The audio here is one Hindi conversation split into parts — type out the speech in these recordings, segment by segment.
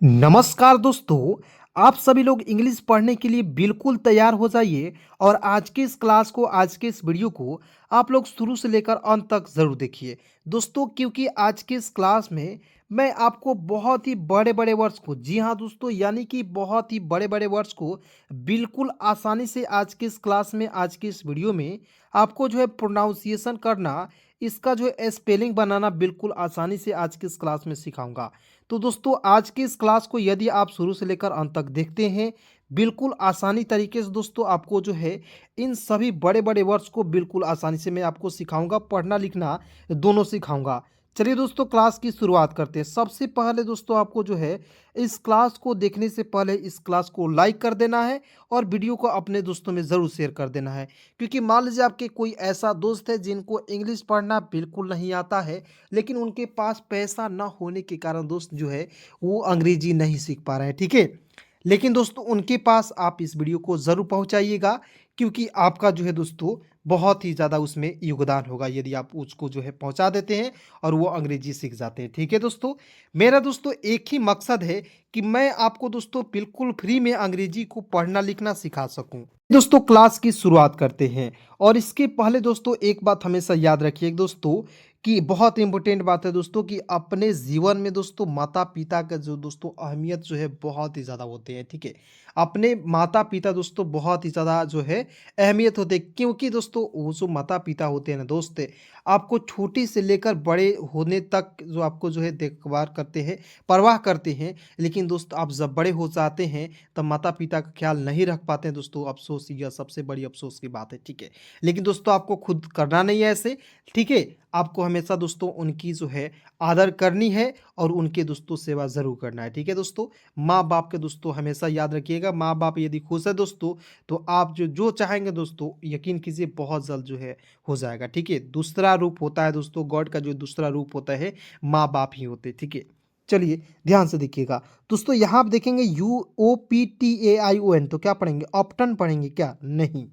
नमस्कार दोस्तों। आप सभी लोग इंग्लिश पढ़ने के लिए बिल्कुल तैयार हो जाइए और आज के इस क्लास को, आज के इस वीडियो को आप लोग शुरू से लेकर अंत तक ज़रूर देखिए दोस्तों, क्योंकि आज के इस क्लास में मैं आपको बहुत ही बड़े बड़े वर्ड्स को, जी हाँ दोस्तों, यानी कि बहुत ही बड़े बड़े वर्ड्स को बिल्कुल आसानी से आज के इस क्लास में, आज के इस वीडियो में आपको जो है प्रोनाउंसिएशन करना, इसका जो है स्पेलिंग बनाना बिल्कुल आसानी से आज के इस क्लास में सिखाऊंगा। तो दोस्तों आज की इस क्लास को यदि आप शुरू से लेकर अंत तक देखते हैं, बिल्कुल आसानी तरीके से दोस्तों आपको जो है इन सभी बड़े बड़े वर्ड्स को बिल्कुल आसानी से मैं आपको सिखाऊंगा, पढ़ना लिखना दोनों सिखाऊंगा। चलिए दोस्तों क्लास की शुरुआत करते हैं। सबसे पहले दोस्तों आपको जो है इस क्लास को देखने से पहले इस क्लास को लाइक कर देना है और वीडियो को अपने दोस्तों में ज़रूर शेयर कर देना है, क्योंकि मान लीजिए आपके कोई ऐसा दोस्त है जिनको इंग्लिश पढ़ना बिल्कुल नहीं आता है, लेकिन उनके पास पैसा ना होने के कारण दोस्त जो है वो अंग्रेजी नहीं सीख पा रहे हैं, ठीक है। लेकिन दोस्तों उनके पास आप इस वीडियो को ज़रूर पहुंचाइएगा, क्योंकि आपका जो है दोस्तों बहुत ही ज़्यादा उसमें योगदान होगा यदि आप उसको जो है पहुंचा देते हैं और वो अंग्रेजी सीख जाते हैं, ठीक है दोस्तों। मेरा दोस्तों एक ही मकसद है कि मैं आपको दोस्तों बिल्कुल फ्री में अंग्रेजी को पढ़ना लिखना सिखा सकूं। दोस्तों क्लास की शुरुआत करते हैं और इसके पहले दोस्तों एक बात हमेशा याद रखिए दोस्तों, कि बहुत इंपॉर्टेंट बात है दोस्तों, कि अपने जीवन में दोस्तों माता पिता का जो दोस्तों अहमियत जो है बहुत ही ज़्यादा होती है, ठीक है। अपने माता पिता दोस्तों बहुत ही ज़्यादा जो है अहमियत होते हैं, क्योंकि दोस्तों वो जो माता पिता होते हैं ना दोस्त, आपको छोटी से लेकर बड़े होने तक जो आपको जो है देखभाल करते हैं, परवाह करते हैं। लेकिन दोस्त आप जब बड़े हो जाते हैं तब माता पिता का ख्याल नहीं रख पाते हैं दोस्तों, अफसोस, यह सबसे बड़ी अफसोस की बात है, ठीक है। लेकिन दोस्तों आपको खुद करना नहीं है ऐसे, ठीक है। आपको हमेशा दोस्तों उनकी जो है आदर करनी है और उनके दोस्तों सेवा ज़रूर करना है, ठीक है दोस्तों। माँ बाप के दोस्तों हमेशा याद रखिएगा, माँ बाप यदि खुश है दोस्तों तो आप जो जो चाहेंगे दोस्तों यकीन कीजिए बहुत जल्द जो है हो जाएगा, ठीक है। दूसरा रूप होता है दोस्तों, गॉड का जो दूसरा रूप होता है माँ बाप ही होते, ठीक है। चलिए ध्यान से देखिएगा दोस्तों, यहाँ आप देखेंगे UOPTAION, तो क्या पढ़ेंगे? ऑप्टन पढ़ेंगे क्या? नहीं।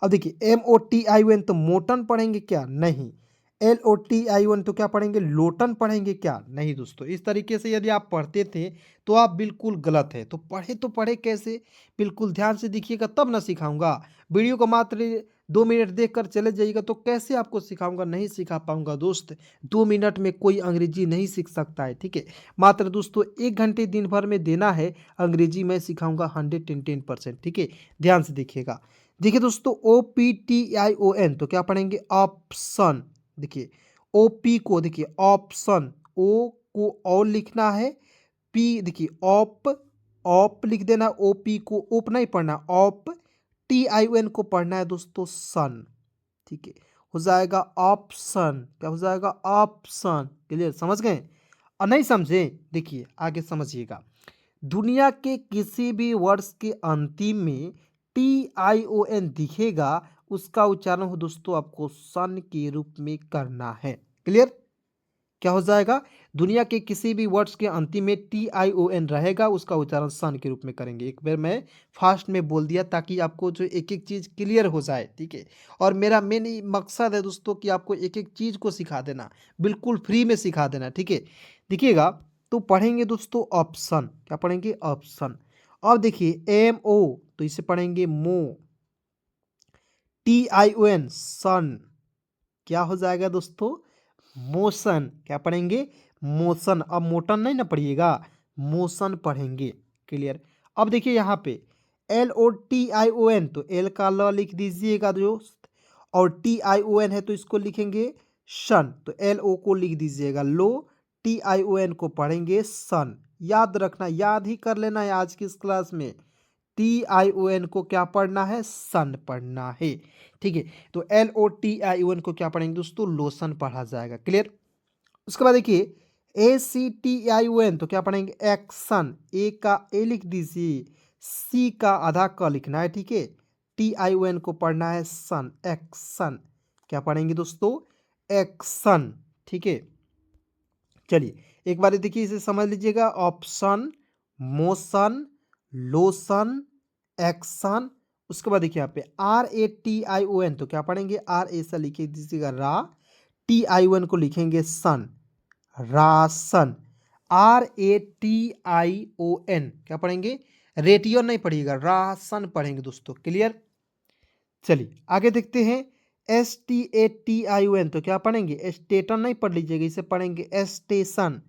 अब देखिए MOTION, तो मोटन पढ़ेंगे क्या? नहीं। LOTION, तो क्या पढ़ेंगे? लोटन पढ़ेंगे क्या? नहीं दोस्तों। इस तरीके से यदि आप पढ़ते थे तो आप बिल्कुल गलत है। तो पढ़े कैसे? बिल्कुल ध्यान से देखिएगा तब ना सिखाऊंगा। वीडियो को मात्र 2 मिनट देखकर चले जाइएगा तो कैसे आपको सिखाऊंगा? नहीं सिखा पाऊंगा दोस्त। 2 मिनट में कोई अंग्रेजी नहीं सीख सकता है, ठीक है। मात्र दोस्तों 1 घंटे दिन भर में देना है, अंग्रेजी मैं सिखाऊंगा 110%, ठीक है। ध्यान से देखिएगा। देखिए दोस्तों OPTION, तो क्या पढ़ेंगे? ऑप्शन। देखिए OP को देखिए ऑप्शन, O को और लिखना है, P देखिए ऑप, ऑप लिख देना, OP को ओप नहीं पढ़ना, ऑप। TION को पढ़ना है दोस्तों सन, ठीक है। हो जाएगा ऑप्शन, क्या हो जाएगा? ऑप्शन। क्लियर, समझ गए? और नहीं समझे? देखिए आगे समझिएगा। दुनिया के किसी भी वर्ड्स के अंतिम में TION दिखेगा, उसका उच्चारण हो दोस्तों आपको सन के रूप में करना है। क्लियर? क्या हो जाएगा? दुनिया के किसी भी वर्ड्स के अंतिम में TION रहेगा, उसका उच्चारण सन के रूप में करेंगे। एक बार मैं फास्ट में बोल दिया ताकि आपको जो एक एक चीज़ क्लियर हो जाए, ठीक है। और मेरा मेन मकसद है दोस्तों कि आपको एक एक चीज़ को सिखा देना, बिल्कुल फ्री में सिखा देना, ठीक है। देखिएगा, तो पढ़ेंगे दोस्तों ऑप्शन, क्या पढ़ेंगे? ऑप्शन। अब देखिए MO, तो इसे पढ़ेंगे मो। TION सन, क्या हो जाएगा दोस्तों? मोशन। क्या पढ़ेंगे? मोशन। अब मोटन नहीं ना पढ़िएगा, मोशन पढ़ेंगे। क्लियर? अब देखिए यहाँ पे LOTION, तो एल का ल लिख दीजिएगा दोस्त, और TION है तो इसको लिखेंगे सन, तो LO को लिख दीजिएगा लो, TION को पढ़ेंगे सन। याद रखना, याद ही कर लेना है आज की इस क्लास में। TION को क्या पढ़ना है? सन पढ़ना है, ठीक है। तो LOTION को क्या पढ़ेंगे दोस्तों? लोशन पढ़ा जाएगा। क्लियर? उसके बाद देखिए ACTION, तो क्या पढ़ेंगे? एक्शन। ए का ए लिख दीजिए, सी का आधा क लिखना है, ठीक है। TION को पढ़ना है सन, एक्शन। क्या पढ़ेंगे दोस्तों? एक्शन, ठीक है। चलिए एक बार देखिए इसे समझ लीजिएगा। Option, motion, lotion, action. उसके बाद देखिए यहाँ पे RATION, तो क्या पढ़ेंगे? आर ऐसा लिखे दीजिएगा रा, TION को लिखेंगे सन, रासन। RATION, क्या पढ़ेंगे? रेटियन नहीं पढ़िएगा, राशन पढ़ेंगे दोस्तों। क्लियर? चलिए आगे देखते हैं। STATION, तो क्या पढ़ेंगे? स्टेटन नहीं पढ़ लीजिएगा, इसे पढ़ेंगे स्टेशन।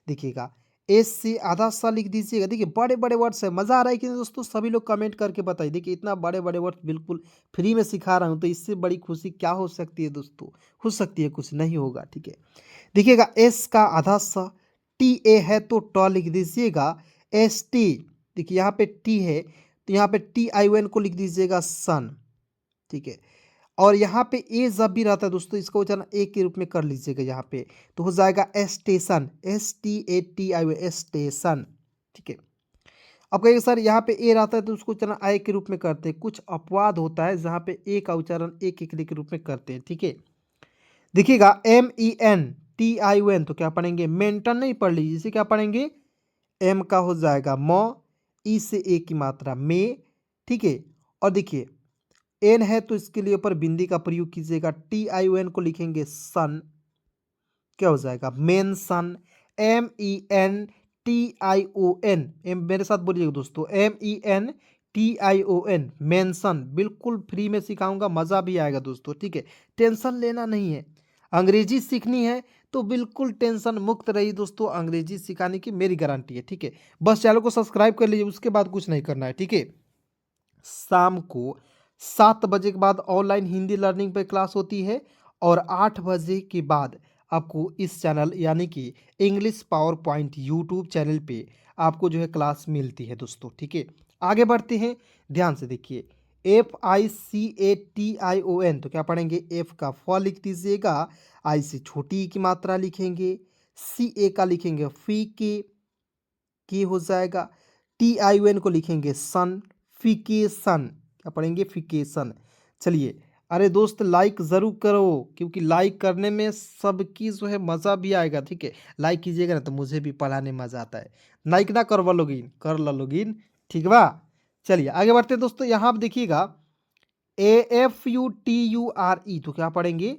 देखिएगा, एस से आधा सा लिख दीजिएगा। देखिए बड़े बड़े वर्ड्स है, मज़ा आ रहा है कि नहीं दोस्तों? सभी लोग कमेंट करके बताइए। देखिए इतना बड़े बड़े वर्ड्स बिल्कुल फ्री में सिखा रहा हूँ, तो इससे बड़ी खुशी क्या हो सकती है दोस्तों? हो सकती है कुछ, नहीं होगा। ठीक है, देखिएगा एस का आधा सा TA है तो ट लिख दीजिएगा। ST, देखिए यहाँ पे टी है तो यहाँ पे TION को लिख दीजिएगा सन। ठीक है, और यहाँ पे ए जब भी रहता है दोस्तों, इसका उच्चारण ए के रूप में कर लीजिएगा यहाँ पे, तो हो जाएगा स्टेशन, STATION, स्टेशन। ठीक है, अब कहिए सर यहाँ पे ए रहता है तो उसको उच्चारण आई के रूप में करते हैं। कुछ अपवाद होता है जहाँ पे ए का उच्चारण ए के रूप में करते हैं। ठीक है, देखिएगा MENTION, तो क्या पढ़ेंगे? मेंटन नहीं पढ़ लीजिए, इसे क्या पढ़ेंगे? एम का हो जाएगा म, ई से ए की मात्रा में। ठीक है, और देखिए एन है तो इसके लिए ऊपर बिंदी का प्रयोग कीजिएगा। TION को लिखेंगे सन, क्या हो जाएगा? मेन सन। MENTION, मेरे साथ बोलिएगा दोस्तों, MENTION, मेंशन। बिल्कुल फ्री में सिखाऊंगा, मज़ा भी आएगा दोस्तों। ठीक है, टेंशन लेना नहीं है। अंग्रेजी सीखनी है तो बिल्कुल टेंशन मुक्त रहिए दोस्तों, अंग्रेजी सिखाने की मेरी गारंटी है। ठीक है, बस चैनल को सब्सक्राइब कर लीजिए, उसके बाद कुछ नहीं करना है। ठीक है, शाम को 7 बजे के बाद ऑनलाइन हिंदी लर्निंग पे क्लास होती है, और 8 बजे के बाद आपको इस चैनल यानी कि English power point YouTube channel पे आपको जो है क्लास मिलती है दोस्तों। ठीक है, आगे बढ़ते हैं, ध्यान से देखिए। FICATION, तो क्या पढ़ेंगे? एफ का फ लिख दीजिएगा, आई से छोटी की मात्रा लिखेंगे, CA का लिखेंगे फी के हो जाएगा, TION को लिखेंगे सन, फिकेशन, क्या पढ़ेंगे? फिकेशन। चलिए, अरे दोस्त लाइक ज़रूर करो, क्योंकि लाइक करने में सबकी जो है मज़ा भी आएगा। ठीक है, लाइक कीजिएगा ना तो मुझे भी पढ़ाने में मज़ा आता है। लाइक ना करवा लोगिन, कर लो लोगिन। ठीक बा, चलिए आगे बढ़ते हैं दोस्तों। यहाँ आप देखिएगा AFUTURE, तो क्या पढ़ेंगे?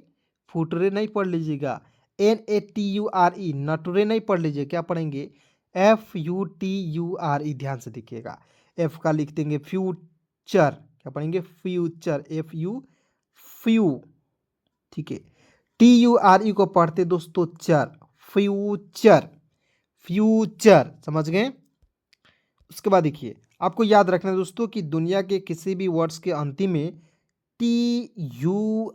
फुटरे नहीं पढ़ लीजिएगा। NATURE, नटुरे नहीं पढ़ लीजिए, क्या पढ़ेंगे? FUTURE, ध्यान से देखिएगा। एफ का लिख देंगे फ्यूचर, क्या पढ़ेंगे? Future, FU, few. ठीक है, TURE को पढ़ते दोस्तों चर, फ्यूचर, फ्यूचर, समझ गए? उसके बाद देखिए, आपको याद रखना है दोस्तों कि दुनिया के किसी भी वर्ड्स के अंतिम में TURE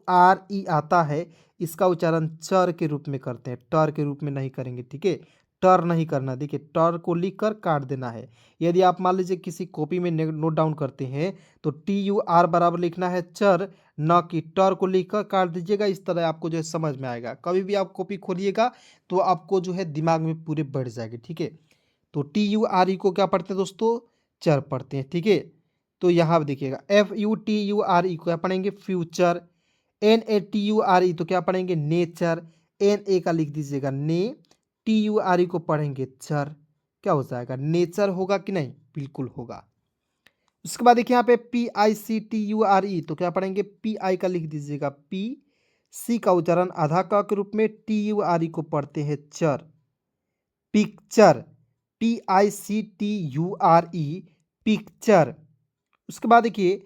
आता है, इसका उच्चारण चर के रूप में करते हैं, टर के रूप में नहीं करेंगे। ठीक है, टर नहीं करना। देखिए टर को लिखकर काट देना है। यदि आप मान लीजिए किसी कॉपी में नोट डाउन करते हैं तो TUR बराबर लिखना है चर, न कि टर को लिखकर काट दीजिएगा। इस तरह आपको जो है समझ में आएगा। कभी भी आप कॉपी खोलिएगा तो आपको जो है दिमाग में पूरे बैठ जाएगी। ठीक है, तो TURE को क्या पढ़ते हैं दोस्तों? चर पढ़ते हैं। ठीक है, तो यहाँ देखिएगा FUTURE को क्या पढ़ेंगे? फ्यूचर। NATURE, तो क्या पढ़ेंगे? नेचर। NA का लिख दीजिएगा ने, TURE को पढ़ेंगे चर, क्या हो जाएगा? नेचर होगा कि नहीं? बिल्कुल होगा। उसके बाद देखिए यहाँ पे PICTURE, तो क्या पढ़ेंगे? PI का लिख दीजिएगा C का उच्चारण आधा क के रूप में, TURE को पढ़ते हैं चर, पिक्चर, PICTURE, पिक्चर। उसके बाद देखिए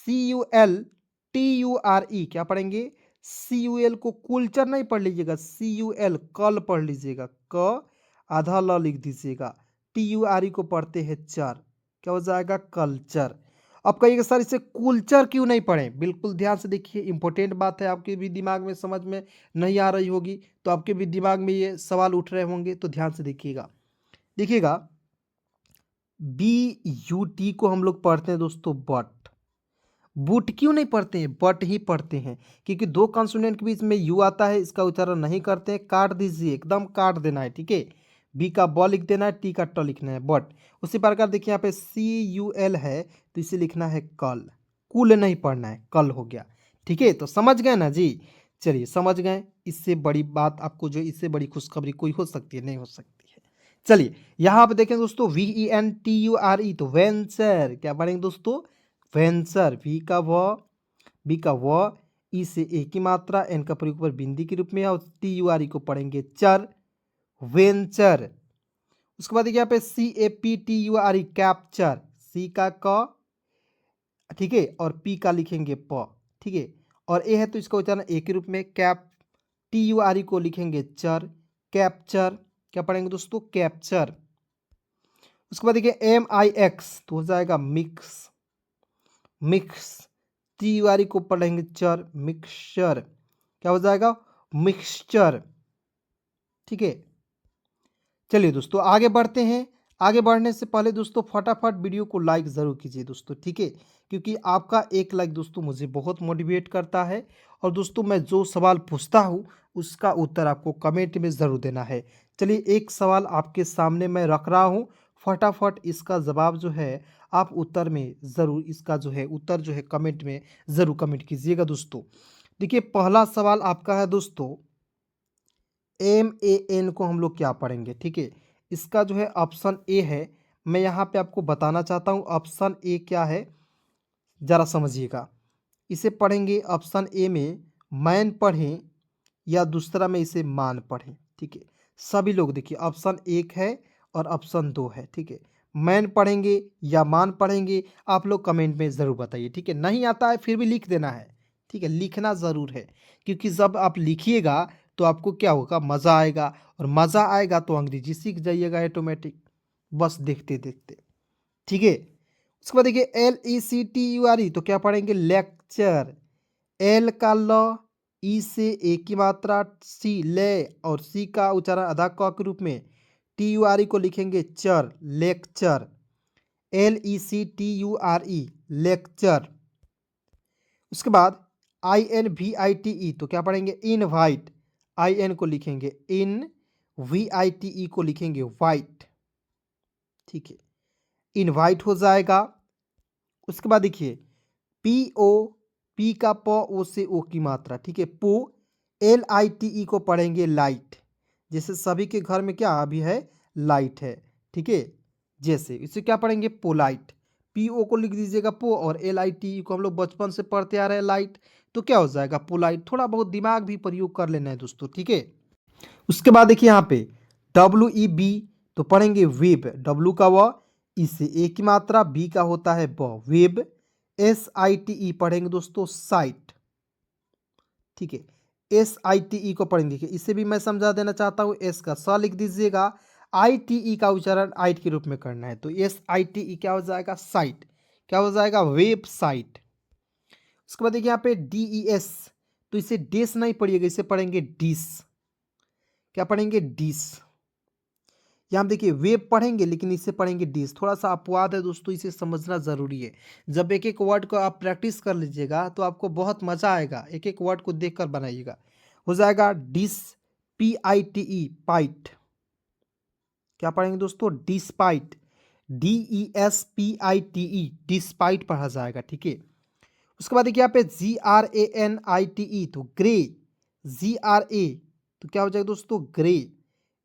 CULTURE, क्या पढ़ेंगे? CUL को कुलचर नहीं पढ़ लीजिएगा, CUL कल पढ़ लीजिएगा, क आधा ल लिख दीजिएगा, TURE को पढ़ते हैं चर, क्या हो जाएगा? कल्चर। अब कहिएगा सर इसे कुलचर क्यों नहीं पढ़ें? बिल्कुल ध्यान से देखिए, इंपॉर्टेंट बात है, आपके भी दिमाग में समझ में नहीं आ रही होगी तो आपके भी दिमाग में ये सवाल उठ रहे होंगे, तो ध्यान से देखिएगा। देखिएगा BUT को हम लोग पढ़ते हैं दोस्तों बट, बूट क्यों नहीं पढ़ते हैं? बट ही पढ़ते हैं, क्योंकि दो कॉन्सोनेंट के बीच में यू आता है, इसका उच्चारण नहीं करते हैं, काट दीजिए, एकदम काट देना है। ठीक है, बी का ब लिख देना है, टी का ट लिखना है, बट। उसी प्रकार देखिए यहाँ पे CUL है तो इसे लिखना है कल, कुल नहीं पढ़ना है, कल हो गया। ठीक है, तो समझ गए ना जी? चलिए समझ गए, इससे बड़ी बात आपको जो इससे बड़ी खुशखबरी कोई हो सकती है? नहीं हो सकती है। चलिए यहाँ पे देखें दोस्तों VENTURE, तो वेंचर, क्या पढ़ेंगे दोस्तों? वेंचर, बी का व, ई से ए की मात्रा, एन का प्रयोग पर बिंदी के रूप में, और TURE को पढ़ेंगे चर, वेंचर। उसके बाद देखिए यहाँ पे CAPTURE कैप्चर, सी का क, ठीक है, और पी का लिखेंगे प, ठीक है, और ए है तो इसका उच्चारण ए के रूप में, कैप, TURE को लिखेंगे चर, कैप्चर, क्या पढ़ेंगे दोस्तों, कैप्चर। उसके बाद देखिए MIX तो हो जाएगा मिक्स, मिक्स, TURE को पढ़ेंगे चर, मिक्सचर, क्या हो जाएगा, मिक्सचर, ठीक है। चलिए दोस्तों आगे बढ़ते हैं। आगे बढ़ने से पहले दोस्तों फटाफट वीडियो को लाइक ज़रूर कीजिए दोस्तों, ठीक है, क्योंकि आपका एक लाइक दोस्तों मुझे बहुत मोटिवेट करता है। और दोस्तों मैं जो सवाल पूछता हूँ उसका उत्तर आपको कमेंट में ज़रूर देना है। चलिए एक सवाल आपके सामने मैं रख रहा हूँ, फटाफट इसका जवाब जो है आप उत्तर में ज़रूर, इसका जो है उत्तर जो है कमेंट में ज़रूर कमेंट कीजिएगा दोस्तों। देखिए पहला सवाल आपका है दोस्तों, MAN को हम लोग क्या पढ़ेंगे, ठीक है। इसका जो है ऑप्शन ए है, मैं यहाँ पे आपको बताना चाहता हूँ ऑप्शन ए क्या है, ज़रा समझिएगा। इसे पढ़ेंगे ऑप्शन ए में मैन पढ़ें या दूसरा में इसे मान पढ़ें, ठीक है। सभी लोग देखिए ऑप्शन एक है और ऑप्शन दो है, ठीक है। मैन पढ़ेंगे या मान पढ़ेंगे, आप लोग कमेंट में ज़रूर बताइए, ठीक है। नहीं आता है फिर भी लिख देना है, ठीक है, लिखना ज़रूर है, क्योंकि जब आप लिखिएगा तो आपको क्या होगा, मज़ा आएगा, और मज़ा आएगा तो अंग्रेजी सीख जाइएगा ऑटोमेटिक, बस देखते देखते, ठीक है। उसके बाद देखिए LECTURE तो क्या पढ़ेंगे, लेक्चर, एल का ल, ई से ए की मात्रा, सी ले, और सी का उच्चारण आधा क के रूप में, TURE को लिखेंगे चर, लेक्चर, LECTURE लेक्चर। उसके बाद INVITE तो क्या पढ़ेंगे, इनवाइट, IN को लिखेंगे इन, VITE को लिखेंगे वाइट, ठीक है, इनवाइट हो जाएगा। उसके बाद देखिए PO, पी का प, ओ से ओ की मात्रा, ठीक है, पो, LITE को पढ़ेंगे लाइट, जैसे सभी के घर में क्या अभी है, लाइट है, ठीक है। जैसे इसे क्या पढ़ेंगे, पोलाइट, PO को लिख दीजिएगा पो, और LITE को हम लोग बचपन से पढ़ते आ रहे हैं लाइट, तो क्या हो जाएगा, पोलाइट। थोड़ा बहुत दिमाग भी प्रयोग कर लेना है दोस्तों, ठीक है। उसके बाद देखिए यहाँ पे WEB तो पढ़ेंगे वेब, W का व, इससे ए की मात्रा, बी का होता है ब, वेब, SITE पढ़ेंगे दोस्तों साइट, ठीक है, SITE को पढ़ेंगे, इसे भी मैं समझा देना चाहता हूँ, एस का स लिख दीजिएगा, ITE का उच्चारण आइट के रूप में करना है, तो SITE क्या हो जाएगा, साइट, क्या हो जाएगा, वेबसाइट। उसके बाद देखिए यहाँ पे DES तो इसे डेस नहीं पढ़िएगा, इसे पढ़ेंगे डिस, क्या पढ़ेंगे, डिस। यहाँ देखिए वेब पढ़ेंगे लेकिन इसे पढ़ेंगे डिस, थोड़ा सा अपवाद है दोस्तों, इसे समझना ज़रूरी है। जब एक एक वर्ड को आप प्रैक्टिस कर लीजिएगा तो आपको बहुत मज़ा आएगा, एक एक वर्ड को देखकर बनाइएगा। हो जाएगा डिस, PITE पाइट, क्या पढ़ेंगे दोस्तों, डिस्पाइट, DESPITE डिस्पाइट पढ़ा जाएगा, ठीक है। उसके बाद देखिए यहाँ पे GRANITE तो ग्रे, GRA तो क्या हो जाएगा दोस्तों, ग्रे,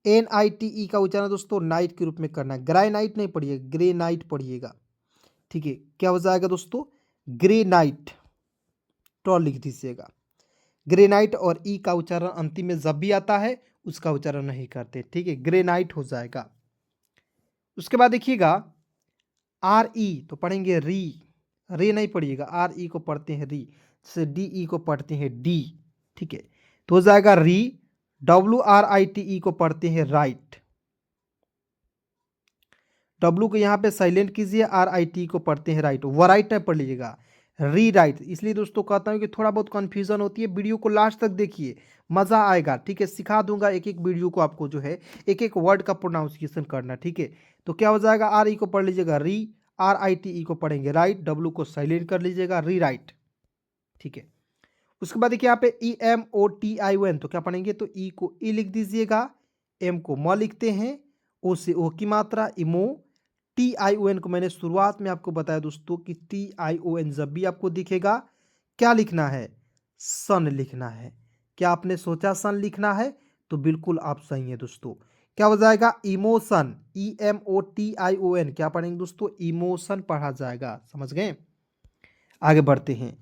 NITE का उच्चारण दोस्तों नाइट के रूप में करना है, ग्राई नाइट नहीं पढ़िएगा, ग्रे नाइट पढ़िएगा, ठीक है। क्या हो जाएगा दोस्तों, ग्रे नाइट, टॉल लिख दीजिएगा, ग्रे नाइट, और ई का उच्चारण अंतिम में जब भी आता है उसका उच्चारण नहीं करते, ठीक है, ग्रे नाइट हो जाएगा। उसके बाद देखिएगा RE तो पढ़ेंगे री, रे नहीं पढ़िएगा, RE को पढ़ते हैं री, जैसे DE को पढ़ते हैं डी, ठीक है, तो हो जाएगा री। WRITE को पढ़ते हैं राइट, W को यहाँ पे साइलेंट कीजिए, RIT को पढ़ते हैं राइट, वराइट नहीं पढ़ लीजिएगा, री राइट। इसलिए दोस्तों कहता हूँ कि थोड़ा बहुत कन्फ्यूजन होती है, वीडियो को लास्ट तक देखिए, मज़ा आएगा, ठीक है। सिखा दूंगा एक एक वीडियो को आपको जो है एक एक वर्ड का प्रोनाउंसिएशन करना, ठीक है। तो क्या हो जाएगा, RE को पढ़ लीजिएगा री, RITE को पढ़ेंगे राइट, W को साइलेंट कर लीजिएगा, री राइट, ठीक है। उसके बाद देखिए यहाँ पे EMOTION तो क्या पढ़ेंगे, तो ई को ई लिख दीजिएगा, एम को म लिखते हैं, ओ से ओ की मात्रा, इमो, TION को मैंने शुरुआत में आपको बताया दोस्तों कि TION जब भी आपको दिखेगा क्या लिखना है, सन लिखना है। क्या आपने सोचा सन लिखना है, तो बिल्कुल आप सही है दोस्तों। क्या हो जाएगा, इमोशन, EMOTION क्या पढ़ेंगे दोस्तों, इमोशन पढ़ा जाएगा, समझ गए। आगे बढ़ते हैं,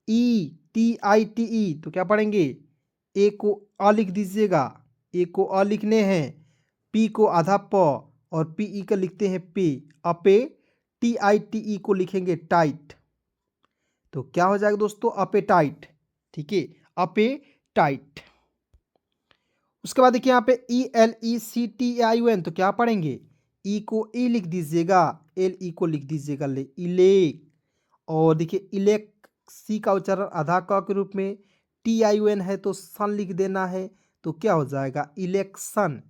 APPETITE तो क्या पढ़ेंगे, ए को अ लिख दीजिएगा, ए को अ लिखने हैं, पी को आधा प और पीई का लिखते हैं पे, अपे, टीआईटीई को लिखेंगे टाइट। तो क्या हो जाएगा दोस्तों, अपेटाइट। ठीक है, अपेटाइट। उसके बाद देखिए यहाँ पे ELECTION, तो क्या पढ़ेंगे, ई को ई लिख दीजिएगा, एल ई को लिख दीजिएगा ले, इलेक। और देखिए इलेक, सी का उच्चारण आधा क के रूप में, TION है तो सन लिख देना है, तो क्या हो जाएगा, इलेक्शन।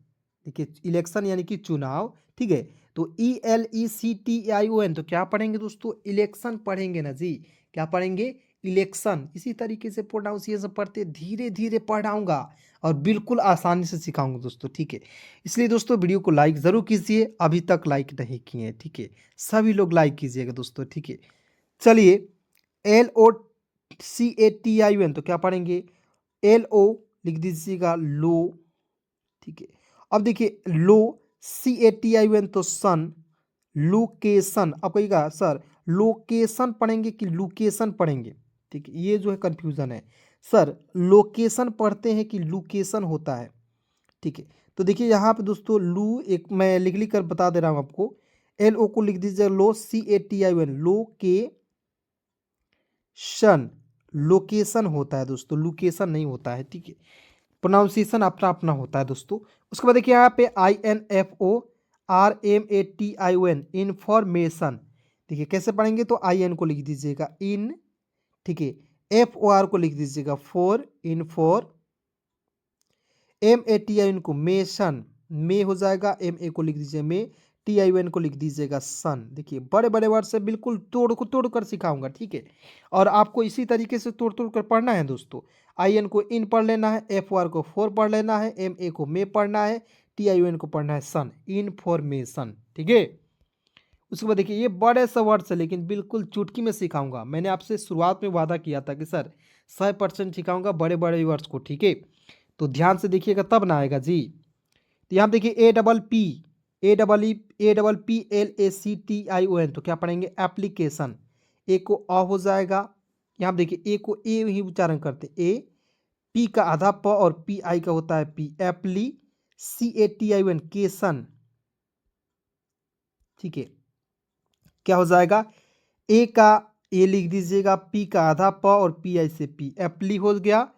देखिए इलेक्शन यानी कि चुनाव। ठीक है, तो ELECTION, तो क्या पढ़ेंगे दोस्तों, इलेक्शन पढ़ेंगे ना जी। क्या पढ़ेंगे, इलेक्शन। इसी तरीके से प्रोनाउंसिएशन पढ़ते धीरे धीरे पढ़ाऊंगा और बिल्कुल आसानी से सिखाऊंगा दोस्तों। ठीक है, इसलिए दोस्तों वीडियो को लाइक ज़रूर कीजिए, अभी तक लाइक नहीं किए हैं। ठीक है, सभी लोग लाइक कीजिएगा दोस्तों। ठीक है, चलिए LOCATION, तो क्या पढ़ेंगे, LO लिख दीजिएगा लो। ठीक है, अब देखिए लो, CATION तो सन, लोकेशन। अब कहिएगा सर लोकेशन पढ़ेंगे कि लोकेशन पढ़ेंगे। ठीक है, ये जो है कन्फ्यूज़न है सर, लोकेशन पढ़ते हैं कि लोकेशन होता है। ठीक है, तो देखिए यहाँ पे दोस्तों लू, एक मैं लिख कर बता दे रहा हूँ आपको। LO को लिख दीजिए लो, CATION, लोकेशन। लोकेशन होता है दोस्तों, लोकेशन नहीं होता है। ठीक है, प्रोनाउंसिएशन अपना अपना होता है दोस्तों। उसके बाद देखिए यहाँ पे INFORMATION, इंफॉर्मेशन। देखिए कैसे पढ़ेंगे, तो IN को लिख दीजिएगा इन। ठीक है, FOR को लिख दीजिएगा फोर, इनफॉर। MATION को मेशन, मे हो जाएगा, MA को लिख दीजिए मे, TION को लिख दीजिएगा सन। देखिए बड़े बड़े वर्ड से बिल्कुल तोड़ कर सिखाऊंगा। ठीक है, और आपको इसी तरीके से तोड़ तोड़ कर पढ़ना है दोस्तों। IN को इन पढ़ लेना है, FOR को फोर पढ़ लेना है, MA को मे पढ़ना है, TION को पढ़ना है सन, इनफॉर्मेशन। ठीक है, उसके बाद देखिए ये बड़े से वर्ड्स है लेकिन बिल्कुल चुटकी में सिखाऊंगा। मैंने आपसे शुरुआत में वादा किया था कि सर 100% सिखाऊंगा बड़े बड़े वर्ड्स को। ठीक है, तो ध्यान से देखिएगा तब ना आएगा जी। तो यहाँ देखिए APPLACTION, तो क्या पढ़ेंगे, एप्लीकेशन। ए को अ हो जाएगा, यहाँ देखिए ए को ए ही उच्चारण करते, ए, पी का आधा प और PI का होता है पी, एप्ली, CATION, केसन। ठीक है, क्या हो जाएगा, ए का ए लिख दीजिएगा, पी का आधा प और PI से पी, एप्ली हो गया।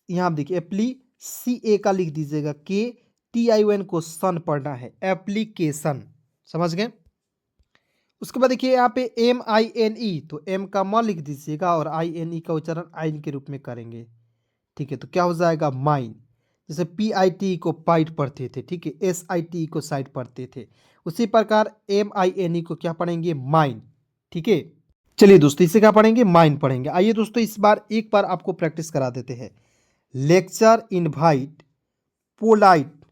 यहाँ देखिए एप्ली, CA का लिख दीजिएगा के, TION को सन पढ़ना है, एप्लीकेशन। समझ गए। उसके बाद देखिए यहाँ पे MINE, तो M का म लिख दीजिएगा और INE का उच्चारण आइन के रूप में करेंगे। ठीक है, तो क्या हो जाएगा, माइन। जैसे PIT को पाइट पढ़ते थे, ठीक है, SIT को साइट पढ़ते थे, उसी प्रकार MINE को क्या पढ़ेंगे, माइन। ठीक है, चलिए दोस्तों इसे क्या पढ़ेंगे, माइन पढ़ेंगे। आइए दोस्तों इस बार एक बार आपको प्रैक्टिस करा देते हैं। लेक्चर, इनवाइट, पोलाइट,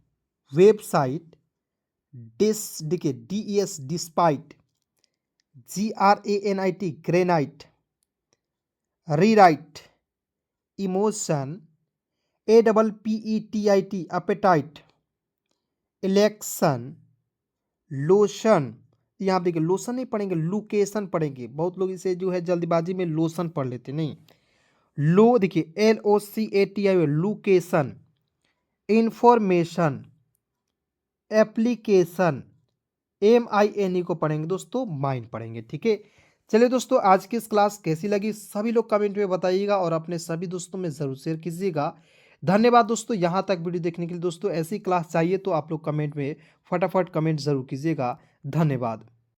वेबसाइट, देखिए DES, despite, GRANIT, granite, rewrite, emotion, APPETIT, appetite, election, lotion. यहाँ देखिए लोशन नहीं पढ़ेंगे, लोकेशन पढ़ेंगे। बहुत लोग इसे जो है जल्दबाजी में लोशन पढ़ लेते, नहीं, लो देखिए LOCATION, location, information, application, MINE को पढ़ेंगे दोस्तों, माइन पढ़ेंगे। ठीक है, चलिए दोस्तों आज की इस क्लास कैसी लगी सभी लोग कमेंट में बताइएगा और अपने सभी दोस्तों में ज़रूर शेयर कीजिएगा। धन्यवाद दोस्तों, यहाँ तक वीडियो देखने के लिए। दोस्तों ऐसी क्लास चाहिए तो आप लोग कमेंट में फटाफट कमेंट ज़रूर कीजिएगा। धन्यवाद।